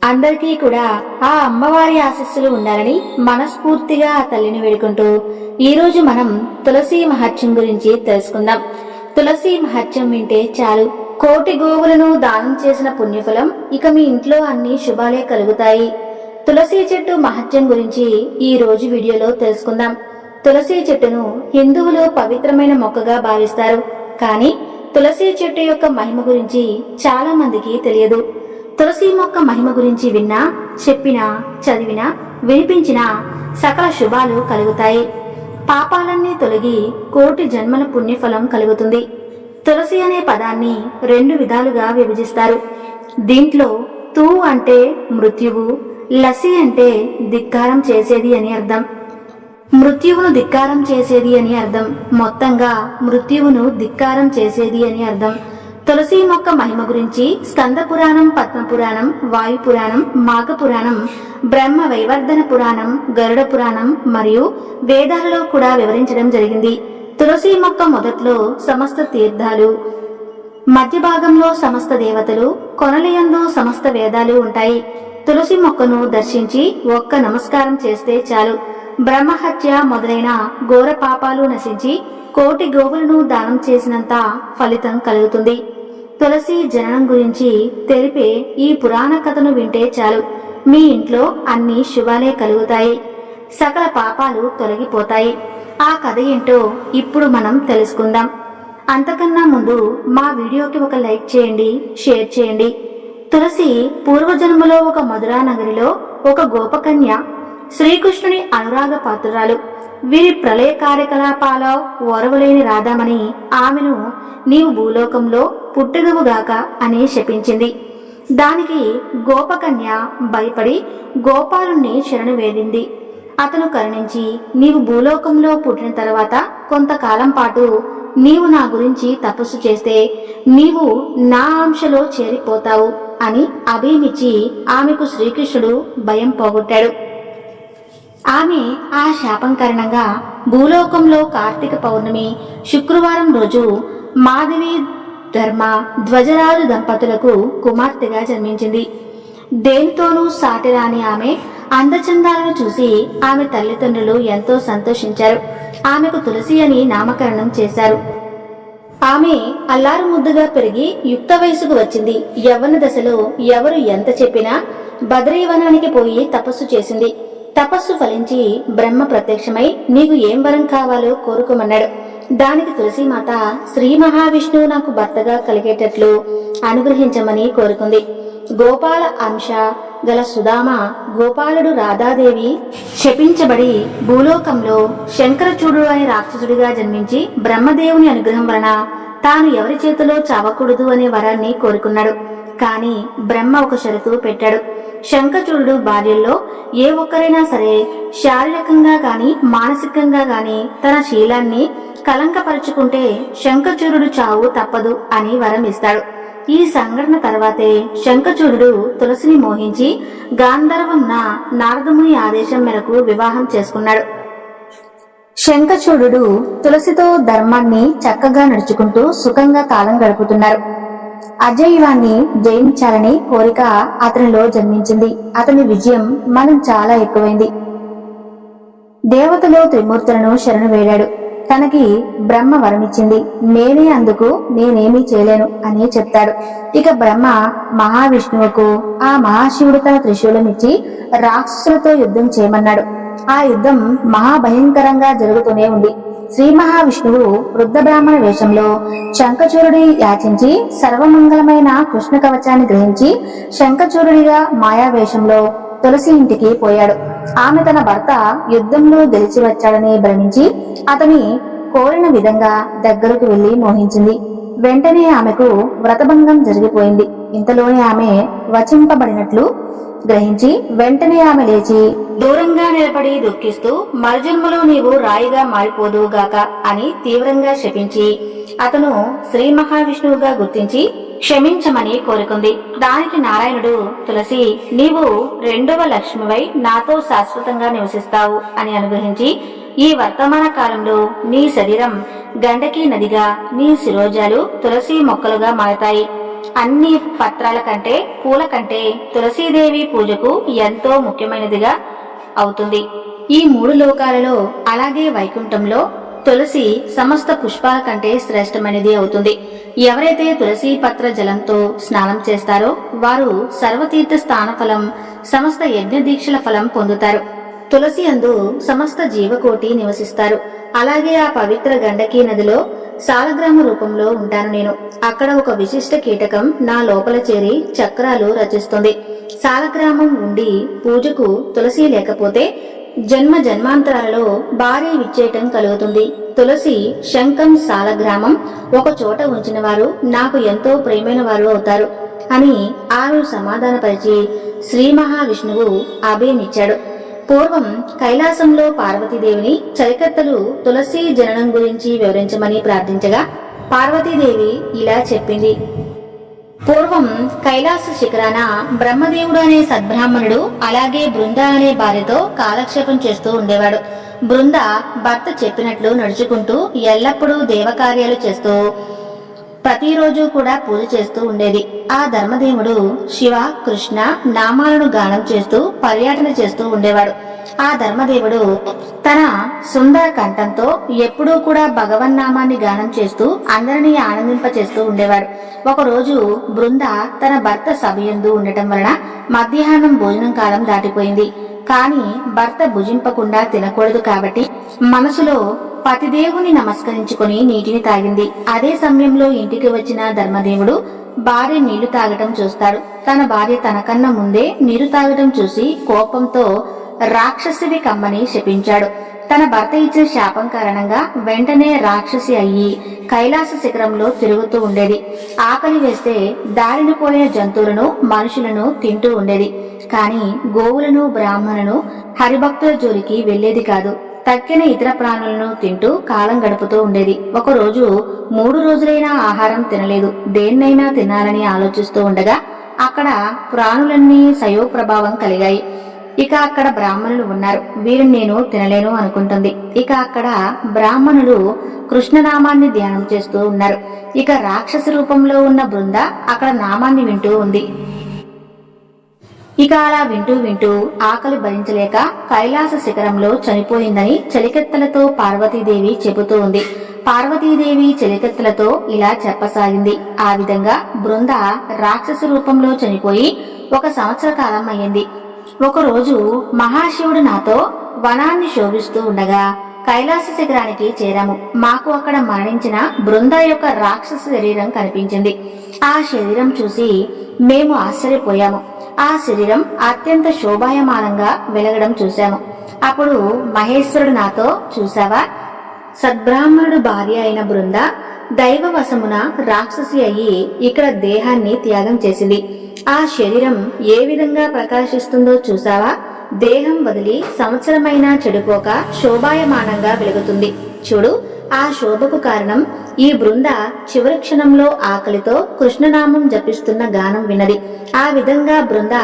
అందరికీ కూడా ఆ అమ్మవారి ఆశీస్సులు ఉండాలని మనస్ఫూర్తిగా ఆ తల్లిని వేడుకుంటూ ఈరోజు మనం తులసి మహత్యం గురించి తెలుసుకుందాం. తులసి మహత్యం వింటే చాలు కోటి గోవులను దానం చేసిన పుణ్యఫలం ఇక మీ ఇంట్లో అన్ని శుభాలే కలుగుతాయి. తులసి చెట్టు మహత్యం గురించి ఈ రోజు వీడియోలో తెలుసుకుందాం. తులసి చెట్టును హిందువులు పవిత్రమైన మొక్కగా భావిస్తారు. కానీ తులసి చెట్టు యొక్క మహిమ గురించి చాలా మందికి తెలియదు. తులసి మొక్క మహిమ గురించి విన్నా, చెప్పినా, చదివినా, వినిపించినా సకల శుభాలు కలుగుతాయి. పాపాలన్నీ తొలగి కోటి జన్మల పుణ్యఫలం కలుగుతుంది. తులసి అనే పదాన్ని రెండు విధాలుగా విభజిస్తారు. దీంట్లో తూ అంటే మృత్యువు, లసి అంటే ధిక్కారం చేసేది అని అర్థం. మృత్యువును ధిక్కారం చేసేది అని అర్థం. మొత్తంగా మృత్యువును ధిక్కారం చేసేది అని అర్థం. తులసి మొక్క మహిమ గురించి స్కంద పురాణం, పద్మ పురాణం, వాయు పురాణం, మాఘ పురాణం, బ్రహ్మ వైవర్ధన పురాణం, గరుడ పురాణం మరియు వేదాలలో కూడా వివరించడం జరిగింది. తులసి మొక్క మొదట్లో సమస్త తీర్థాలు, మధ్య భాగంలో సమస్త దేవతలు, కొనలయందు సమస్త వేదాలు ఉంటాయి. తులసి మొక్కను దర్శించి ఒక్క నమస్కారం చేస్తే చాలు బ్రహ్మహత్య మొదలైన ఘోర పాపాలు నశించి కోటి గోవులను దానం చేసినంత ఫలితం కలుగుతుంది. తులసి జననం గురించి తెలిపే ఈ పురాణ కథను వింటే చాలు మీ ఇంట్లో అన్ని శుభాలే కలుగుతాయి, సకల పాపాలు తొలగిపోతాయి. ఆ కథ ఏంటో ఇప్పుడు మనం తెలుసుకుందాం. అంతకన్నా ముందు మా వీడియోకి ఒక లైక్ చేయండి, షేర్ చేయండి. తులసి పూర్వజన్మలో ఒక మధురా నగరిలో ఒక గోపకన్య, శ్రీకృష్ణుని అనురాగ పాత్రురాలు. వీరి ప్రళయ కార్యకలాపాల ఓరవలేని రాధామణి ఆమెను నీవు భూలోకంలో పుట్టుదువుగాక అని శపించింది. దానికి గోపకన్య భయపడి గోపాలుణ్ణి శరణు వేడింది. అతను కరుణించి నీవు భూలోకంలో పుట్టిన తర్వాత కొంతకాలం పాటు నీవు నా గురించి తపస్సు చేస్తే నీవు నా అంశలో చేరిపోతావు అని అభయమిచ్చి ఆమెకు శ్రీకృష్ణుడు భయం పోగొట్టాడు. ఆమె ఆ శాపం కారణంగా భూలోకంలో కార్తీక పౌర్ణమి శుక్రవారం రోజు మాధవి ధర్మ ధ్వజరాజు దంపతులకు కుమార్తెగా జన్మించింది. దేనితోనూ సాటిరాని ఆమె అందచందాలను చూసి ఆమె తల్లిదండ్రులు ఎంతో సంతోషించారు. ఆమెకు తులసి అని నామకరణం చేశారు. ఆమె అల్లారు ముద్దుగా పెరిగి యుక్త వయసుకు వచ్చింది. యవ్వన దశలో ఎవరు ఎంత చెప్పినా బద్రీవనానికి పోయి తపస్సు చేసింది. తపస్సు ఫలించి బ్రహ్మ ప్రత్యక్షమై నీకు ఏం వరం కావాలో కోరుకోమన్నాడు. దానికి తులసీమాత శ్రీ మహావిష్ణువు నాకు భర్తగా కలిగేటట్లు అనుగ్రహించమని కోరుకుంది. గోపాల అంశ గల సుధామ గోపాలుడు రాధాదేవి శపించబడి భూలోకంలో శంకరచూడు అనే రాక్షసుడిగా జన్మించి బ్రహ్మదేవుని అనుగ్రహం వలన తాను ఎవరి చేతిలో చావకూడదు అనే వరాన్ని కోరుకున్నాడు. కాని బ్రహ్మ ఒక షరతు పెట్టాడు. శంఖచూడు భార్యల్లో ఏ ఒక్కరైనా సరే శారీరకంగా గాని మానసికంగా గాని తన శీలాన్ని కలంకపరుచుకుంటే శంఖచూడు చావు తప్పదు అని వరం ఇస్తాడు. ఈ సంఘటన తర్వాతే శంఖచూడు తులసిని మోహించి గాంధర్వంన నారదముని ఆదేశం మేరకు వివాహం చేసుకున్నాడు. శంఖచూడు తులసితో ధర్మాన్ని చక్కగా నడుచుకుంటూ సుఖంగా కాలం గడుపుతున్నారు. అజయ్వాన్ని జయించాలని కోరిక అతనిలో జన్మించింది. అతని విజయం మనం చాలా ఎక్కువైంది. దేవతలు త్రిమూర్తులను శరణు వేడాడు. తనకి బ్రహ్మ వరమిచ్చింది. నేనేమీ చేయలేను అని చెప్తాడు. ఇక బ్రహ్మ మహావిష్ణువుకు ఆ మహాశివుడు తన త్రిశూలం ఇచ్చి రాక్షసులతో యుద్ధం చేయమన్నాడు. ఆ యుద్ధం మహాభయంకరంగా జరుగుతూనే ఉంది. శ్రీ మహావిష్ణువు వృద్ధ బ్రాహ్మణ వేషంలో శంఖచూరుడి యాచించి సర్వమంగళమైన కృష్ణ కవచాన్ని గ్రహించి శంఖచూరుడిగా మాయా వేషంలో తులసి ఇంటికి పోయాడు. ఆమె తన భర్త యుద్ధంలో గెలిచి వచ్చాడని భ్రమించి అతని కోరిన విధంగా దగ్గరకు వెళ్లి మోహించింది. వెంటనే ఆమెకు వ్రతభంగం జరిగిపోయింది. ఇంతలోనే ఆమె వచింపబడినట్లు గ్రహించి వెంటనే ఆమె లేచి దూరంగా నిలబడి దుఃఖిస్తూ మరుజన్మలో నీవు రాయిగా మారిపోదువుగాక అని తీవ్రంగా శపించి అతను శ్రీ మహావిష్ణువుగా గుర్తించి క్షమించమని కోరుకుంది. దానికి నారాయణుడు తులసి నీవు రెండవ లక్ష్మివై నాతో శాశ్వతంగా నివసిస్తావు అని అనుగ్రహించి ఈ వర్తమాన కాలంలో నీ శరీరం గండకీ నదిగా, నీ శిరోజాలు తులసి మొక్కలుగా మారతాయి. అన్ని పత్రాల కంటే పూల కంటే తులసీదేవి పూజకు ఎంతో ముఖ్యమైనదిగా అవుతుంది. ఈ 3 లోకాలలో అలాగే వైకుంఠంలో తులసి సమస్త పుష్పాల కంటే శ్రేష్టమైనది అవుతుంది. ఎవరైతే తులసి పత్ర జలంతో స్నానం చేస్తారో వారు సర్వతీర్థ స్థాన ఫలం, సమస్త యజ్ఞ దీక్షల ఫలం పొందుతారు. తులసి అందు సమస్త జీవకోటి నివసిస్తారు. అలాగే ఆ పవిత్ర గండకీ నదిలో సాలగ్రామ రూపంలో ఉంటాను నేను. అక్కడ ఒక విశిష్ట కీటకం నా లోపల చేరి చక్రాలు రచిస్తుంది. సాలగ్రామం ఉండి పూజకు తులసి లేకపోతే జన్మ జన్మాంతరాలలో భారీ విచ్చేటం కలుగుతుంది. తులసి, శంఖం, సాలగ్రామం ఒక చోట ఉంచిన వారు నాకు ఎంతో ప్రియమైన వారు అవుతారు అని ఆరు సమాధానపరిచి శ్రీ మహావిష్ణువు అభయమిచ్చాడు. పూర్వం కైలాసంలో పార్వతీదేవిని చలికత్తలు తులసి జననం గురించి వివరించమని ప్రార్థించగా పార్వతీదేవి ఇలా చెప్పింది. పూర్వం కైలాస శిఖరాన బ్రహ్మదేవుడు అనే సద్బ్రాహ్మణుడు అలాగే బృంద అనే భార్యతో కాలక్షేపం చేస్తూ ఉండేవాడు. బృంద భర్త చెప్పినట్లు నడుచుకుంటూ ఎల్లప్పుడూ దేవకార్యాలు చేస్తూ ప్రతిరోజు కూడా పూజ చేస్తూ ఉండేది. ఆ ధర్మదేవుడు శివ, కృష్ణ నామాలను గానం చేస్తూ పర్యటన చేస్తూ ఉండేవాడు. ఆ ధర్మదేవుడు తన సుందర కంఠంతో ఎప్పుడూ కూడా భగవన్నామాన్ని గానం చేస్తూ అందరినీ ఆనందింపచేస్తూ ఉండేవాడు. ఒకరోజు బృంద తన భర్త సభయందు ఉండటం వలన మధ్యాహ్నం భోజనం కాలం దాటిపోయింది. కాని భర్త భుజింపకుండా తినకూడదు కాబట్టి మనసులో పతిదేవుని నమస్కరించుకుని నీటిని తాగింది. అదే సమయంలో ఇంటికి వచ్చిన ధర్మదేవుడు భార్య నీళ్లు తాగటం చూస్తాడు. తన భార్య తనకన్నా ముందే నీరు తాగటం చూసి కోపంతో రాక్షసివి కమ్మని శపించాడు. తన భర్త ఇచ్చిన శాపం కారణంగా వెంటనే రాక్షసి అయ్యి కైలాస శిఖరంలో తిరుగుతూ ఉండేది. ఆకలి వేస్తే దారిని పోయిన జంతువులను, మనుషులను తింటూ ఉండేది. కాని గోవులను, బ్రాహ్మణులను, హరిభక్తుల జోలికి వెళ్లేది కాదు. తక్కిన ఇతర ప్రాణులను తింటూ కాలం గడుపుతూ ఉండేది. ఒకరోజు 3 రోజులైనా ఆహారం తినలేదు. దేన్నైనా తినాలని ఆలోచిస్తూ ఉండగా అక్కడ ప్రాణులన్నీ సయోప్రభావం కలిగాయి. ఇక అక్కడ బ్రాహ్మణులు ఉన్నారు. వీరిని నేను తినలేను అనుకుంటుంది. ఇక అక్కడ బ్రాహ్మణులు కృష్ణనామాన్ని ధ్యానం చేస్తూ ఉన్నారు. ఇక రాక్షస రూపంలో ఉన్న బృంద అక్కడ నామాన్ని వింటూ ఉంది. ఇక అలా వింటూ వింటూ ఆకలి భరించలేక కైలాస శిఖరంలో చనిపోయిందని చలికెత్తలతో పార్వతీదేవి చెబుతూ ఉంది. పార్వతీదేవి చలికెత్తలతో ఇలా చెప్పసాగింది. ఆ విధంగా బృంద రాక్షస రూపంలో చనిపోయి 1 సంవత్సర కాలం అయ్యింది. ఒకరోజు మహాశివుడు నాతో వనాన్ని శోభిస్తూ ఉండగా కైలాస శిఖరానికి చేరాము. మాకు అక్కడ మరణించిన బృంద యొక్క రాక్షస శరీరం కనిపించింది. ఆ శరీరం చూసి మేము ఆశ్చర్యపోయాము. ఆ శరీరం అత్యంత శోభాయమానంగా వెలగడం చూశాము. అప్పుడు మహేశ్వరుడు నాతో, చూసావా, సద్బ్రాహ్మణుడు భార్య అయిన బృంద దైవవశమున రాక్షసి అయ్యి ఇక్కడ దేహాన్ని త్యాగం చేసింది. ఆ శరీరం ఏ విధంగా ప్రకాశిస్తుందో చూసావా? దేహం వదిలి సంవత్సరమైనా చెడిపోక శోభాయమానంగా వెలుగుతుంది. చూడు, ఆ శోభకు కారణం ఈ బృంద చివరి క్షణంలో ఆకలితో కృష్ణనామం జపిస్తున్న గానం విన్నది. ఆ విధంగా బృంద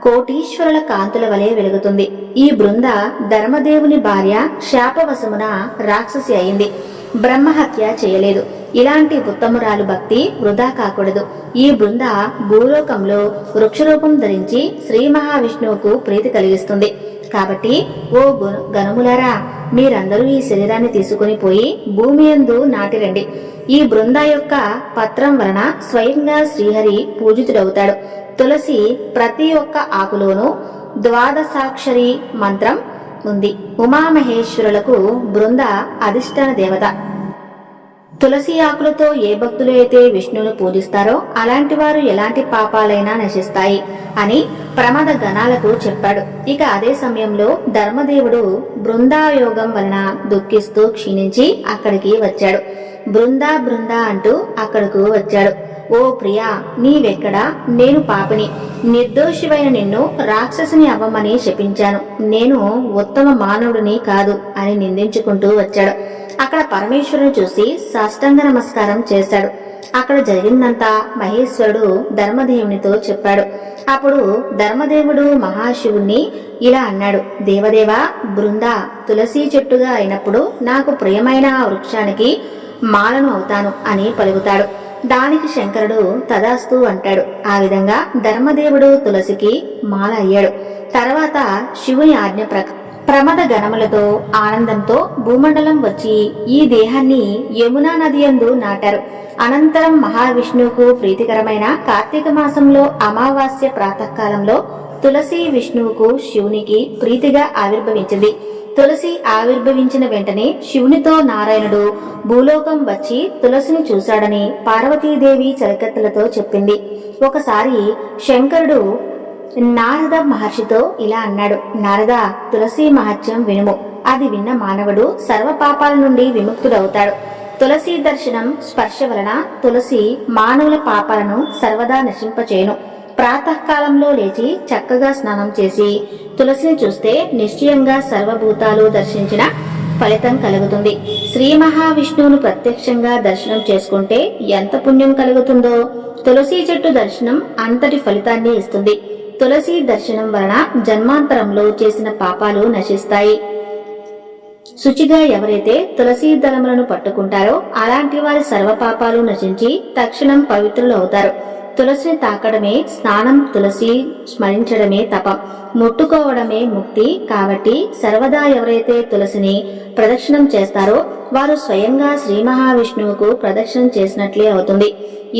కోటీశ్వరుల కాంతుల వలె వెలుగుతుంది. ఈ బృంద ధర్మదేవుని భార్య శాపవశమున రాక్షసి అయింది. బ్రహ్మహత్య చేయలేదు. ఇలాంటి ఉత్తమురాలు భక్తి వృధా కాకూడదు. ఈ బృంద భూలోకంలో వృక్షరూపం ధరించి శ్రీ మహావిష్ణువుకు ప్రీతి కలిగిస్తుంది. కాబట్టి ఓ గనుములారా, మీరందరూ ఈ శరీరాన్ని తీసుకుని పోయి భూమి యందు నాటిరండి. ఈ బృంద యొక్క పత్రం వలన స్వయంగా శ్రీహరి పూజితుడవుతాడు. తులసి ప్రతి ఒక్క ఆకులోనూ ద్వాదశాక్షరి మంత్రం ఉంది. ఉమామహేశ్వరులకు బృంద అధిష్టాన దేవత. తులసి ఆకులతో ఏ భక్తులు అయితే విష్ణువును పూజిస్తారో అలాంటి వారు ఎలాంటి పాపాలైనా నశిస్తాయి అని ప్రమద గణాలకు చెప్పాడు. ఇక అదే సమయంలో ధర్మదేవుడు బృందాయోగం వలన దుఃఖిస్తూ క్షీణించి అక్కడికి వచ్చాడు. బృందా బృందా అంటూ అక్కడకు వచ్చాడు. ఓ ప్రియా, నీవెక్కడా? నేను పాపిని, నిర్దోషివైన నిన్ను రాక్షసుని అవ్వమని శపించాను. నేను ఉత్తమ మానవుడిని కాదు అని నిందించుకుంటూ వచ్చాడు. అక్కడ పరమేశ్వరుని చూసి సాష్టాంగ నమస్కారం చేశాడు. అక్కడ జరిగిందంతా మహేశ్వరుడు ధర్మదేవునితో చెప్పాడు. అప్పుడు ధర్మదేవుడు మహాశివుణ్ణి ఇలా అన్నాడు. దేవదేవా, బృంద తులసి చెట్టుగా అయినప్పుడు నాకు ప్రియమైన ఆ వృక్షానికి మాలను అవుతాను అని పలుకుతాడు. దానికి శంకరుడు తదాస్తు అంటాడు. ఆ విధంగా ధర్మదేవుడు తులసికి మాల అయ్యాడు. తర్వాత శివుని ఆజ్ఞ ప్రమద గణములతో ఆనందంతో భూమండలం వచ్చి ఈ దేహాన్ని యమునా నది యందు నాటారు. అనంతరం మహావిష్ణువుకు ప్రీతికరమైన కార్తీక మాసంలో అమావాస్య ప్రాతకాలంలో తులసి విష్ణువుకు శివునికి ప్రీతిగా ఆవిర్భవించింది. తులసి ఆవిర్భవించిన వెంటనే శివునితో నారాయణుడు భూలోకం వచ్చి తులసిని చూశాడని పార్వతీదేవి చరికత్తులతో చెప్పింది. ఒకసారి శంకరుడు నారద మహర్షితో ఇలా అన్నాడు. నారద, తులసి మహత్యం వినుము. అది విన్న మానవుడు సర్వ పాపాల నుండి విముక్తుడవుతాడు. తులసి దర్శనం స్పర్శ వలన తులసి మానవుల పాపాలను సర్వదా నశింపచేయును. ప్రాతకాలంలో లేచి చక్కగా స్నానం చేసి తులసిని చూస్తే నిశ్చయంగా సర్వభూతాలు దర్శించిన ఫలితం కలుగుతుంది. శ్రీ మహావిష్ణువును ప్రత్యక్షంగా దర్శనం చేసుకుంటే ఎంత పుణ్యం కలుగుతుందో తులసి చెట్టు దర్శనం అంతటి ఫలితాన్ని ఇస్తుంది. తులసి దర్శనం వలన జన్మాంతరంలో చేసిన పాపాలు నశిస్తాయి. శుచిగా ఎవరైతే తులసి దళములను పట్టుకుంటారో అలాంటి వారి సర్వ పాపాలు నశించి తక్షణం పవిత్రులు అవుతారు. తులసిని తాకడమే స్నానం, తులసి స్మరించడమే తపం, ముట్టుకోవడమే ముక్తి. కాబట్టి సర్వదా ఎవరైతే తులసిని ప్రదక్షిణం చేస్తారో వారు స్వయంగా శ్రీ మహావిష్ణువుకు ప్రదక్షిణం చేసినట్లే అవుతుంది.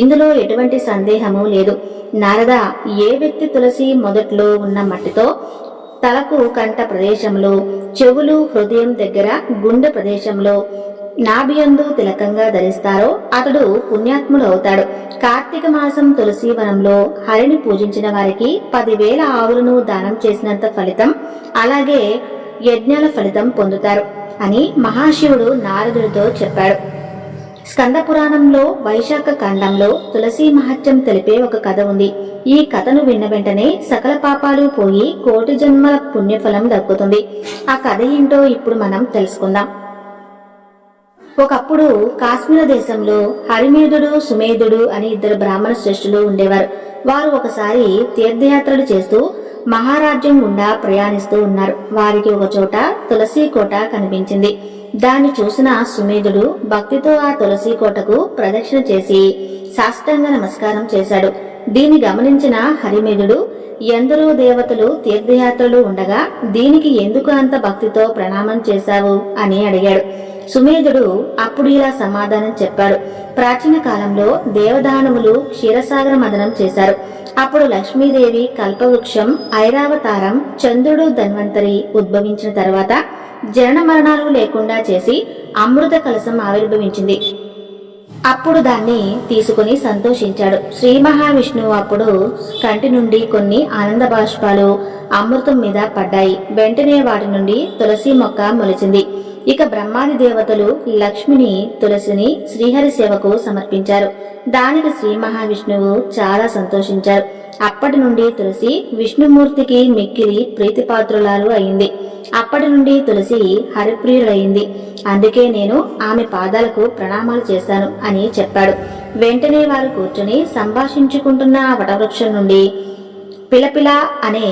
ఇందులో ఎటువంటి సందేహము లేదు. నారద, ఏ వ్యక్తి తులసి మొదట్లో ఉన్న మట్టితో తలకు కంట ప్రదేశంలో, చెవులు హృదయం దగ్గర గుండె ప్రదేశంలో, నాభియందు తిలకంగా ధరిస్తారో అతడు పుణ్యాత్ముడు అవుతాడు. కార్తీక మాసం తులసి వనంలో హరిని పూజించిన వారికి 10,000 ఆవులను దానం చేసినంత ఫలితం, అలాగే యజ్ఞాల ఫలితం పొందుతారు అని మహాశివుడు నారదుడితో చెప్పాడు. స్కంద పురాణంలో వైశాఖ ఖండంలో తులసి మహత్యం తెలిపే ఒక కథ ఉంది. ఈ కథను విన్న వెంటనే సకల పాపాలు పోయి కోటి జన్మల పుణ్యఫలం దక్కుతుంది. ఆ కథ ఏంటో ఇప్పుడు మనం తెలుసుకుందాం. ఒకప్పుడు కాశ్మీర దేశంలో హరిమేధుడు, సుమేధుడు అని 2 బ్రాహ్మణ శ్రేష్ఠులు ఉండేవారు. వారు ఒకసారి తీర్థయాత్రలు చేస్తూ మహారాజ్యం గుండా ప్రయాణిస్తూ ఉన్నారు. వారికి ఒక చోట తులసి కోట కనిపించింది. దాన్ని చూసిన సుమేధుడు భక్తితో ఆ తులసి కోటకు ప్రదక్షిణ చేసి సాష్టాంగ నమస్కారం చేశాడు. దీన్ని గమనించిన హరిమేధుడు, ఎందరో దేవతలు తీర్థయాత్రలు ఉండగా దీనికి ఎందుకు అంత భక్తితో ప్రణామం చేశావు అని అడిగాడు. సుమేధుడు అప్పుడు ఇలా సమాధానం చెప్పాడు. ప్రాచీన కాలంలో దేవదానవులు క్షీరసాగర మదనం చేశారు. అప్పుడు లక్ష్మీదేవి కల్పవృక్షం, ఐరావతారం, చంద్రుడు ధన్వంతరి ఉద్భవించిన తర్వాత జనన మరణాలు లేకుండా చేసి అమృత కలశం ఆవిర్భవించింది. అప్పుడు దాన్ని తీసుకుని సంతోషించాడు. శ్రీ మహావిష్ణువు అప్పుడు కంటి నుండి కొన్ని ఆనంద బాష్పాలు అమృతం మీద పడ్డాయి. వెంటనే వాటి నుండి తులసి మొక్క మొలిచింది. ఇక బ్రహ్మాది దేవతలు లక్ష్మిని, తులసిని శ్రీహరి సేవకు సమర్పించారు. దానికి శ్రీ మహావిష్ణువు చాలా సంతోషించారు. అప్పటి నుండి తులసి విష్ణుమూర్తికి మిక్కిలి ప్రీతిపాత్రురాలు అయింది. అప్పటి నుండి తులసి హరిప్రియులైంది. అందుకే నేను ఆమె పాదాలకు ప్రణామాలు చేశాను అని చెప్పాడు. వెంటనే వారు కూర్చుని సంభాషించుకుంటున్న ఆ వటవృక్షం నుండి పిలపిల అనే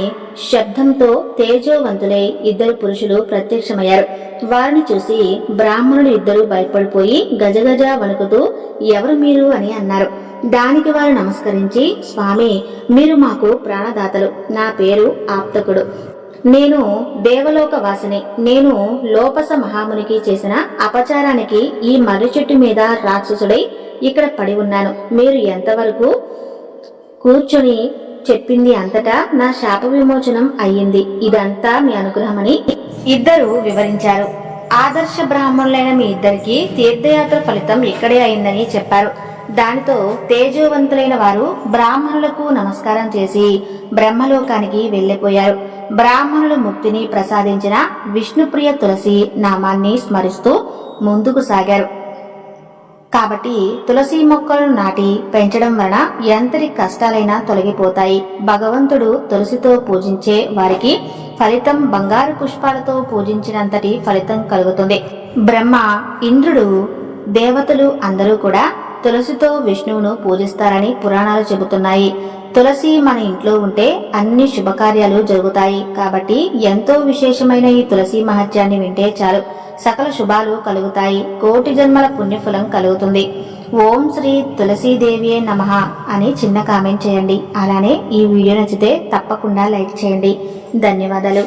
శబ్దంతో తేజోవంతులై 2 పురుషులు ప్రత్యక్షమయ్యారు. వారిని చూసి బ్రాహ్మణులు 2 భయపడిపోయి గజగజ వణుకుతూ ఎవరు మీరు అని అన్నారు. దానికి వారు నమస్కరించి, స్వామి, మీరు మాకు ప్రాణదాతలు. నా పేరు ఆప్తకుడు. నేను దేవలోక వాసిని. నేను లోపస మహామునికి చేసిన అపచారానికి ఈ మర్రి చెట్టు మీద రాక్షసుడై ఇక్కడ పడి ఉన్నాను. మీరు ఎంతవరకు కూర్చొని చెప్పింది అంతటా నా శాప విమోచనం అయ్యింది. ఇదంతా మీ అనుగ్రహమని 2 వివరించారు. ఆదర్శ బ్రాహ్మణులైన మీ 2కి తీర్థయాత్ర ఫలితం ఇక్కడే అయిందని చెప్పారు. దానితో తేజోవంతులైన వారు బ్రాహ్మణులకు నమస్కారం చేసి బ్రహ్మలోకానికి వెళ్లిపోయారు. బ్రాహ్మణులు ముక్తిని ప్రసాదించిన విష్ణుప్రియ తులసి నామాన్ని స్మరిస్తూ ముందుకు సాగారు. కాబట్టి తులసి మొక్కలను నాటి పెంచడం వలన ఎంతటి కష్టాలైనా తొలగిపోతాయి. భగవంతుడు తులసితో పూజించే వారికి ఫలితం బంగారు పుష్పాలతో పూజించినంతటి ఫలితం కలుగుతుంది. బ్రహ్మ, ఇంద్రుడు, దేవతలు అందరూ కూడా తులసితో విష్ణువును పూజిస్తారని పురాణాలు చెబుతున్నాయి. తులసి మన ఇంట్లో ఉంటే అన్ని శుభకార్యాలు జరుగుతాయి. కాబట్టి ఎంతో విశేషమైన ఈ తులసి మహత్యాన్ని వింటే చాలు, సకల శుభాలు కలుగుతాయి. కోటి జన్మల పుణ్యఫలం కలుగుతుంది. ఓం శ్రీ తులసీదేవియే నమః అని చిన్న కామెంట్ చేయండి. అలానే ఈ వీడియో నచ్చితే తప్పకుండా లైక్ చేయండి. ధన్యవాదాలు.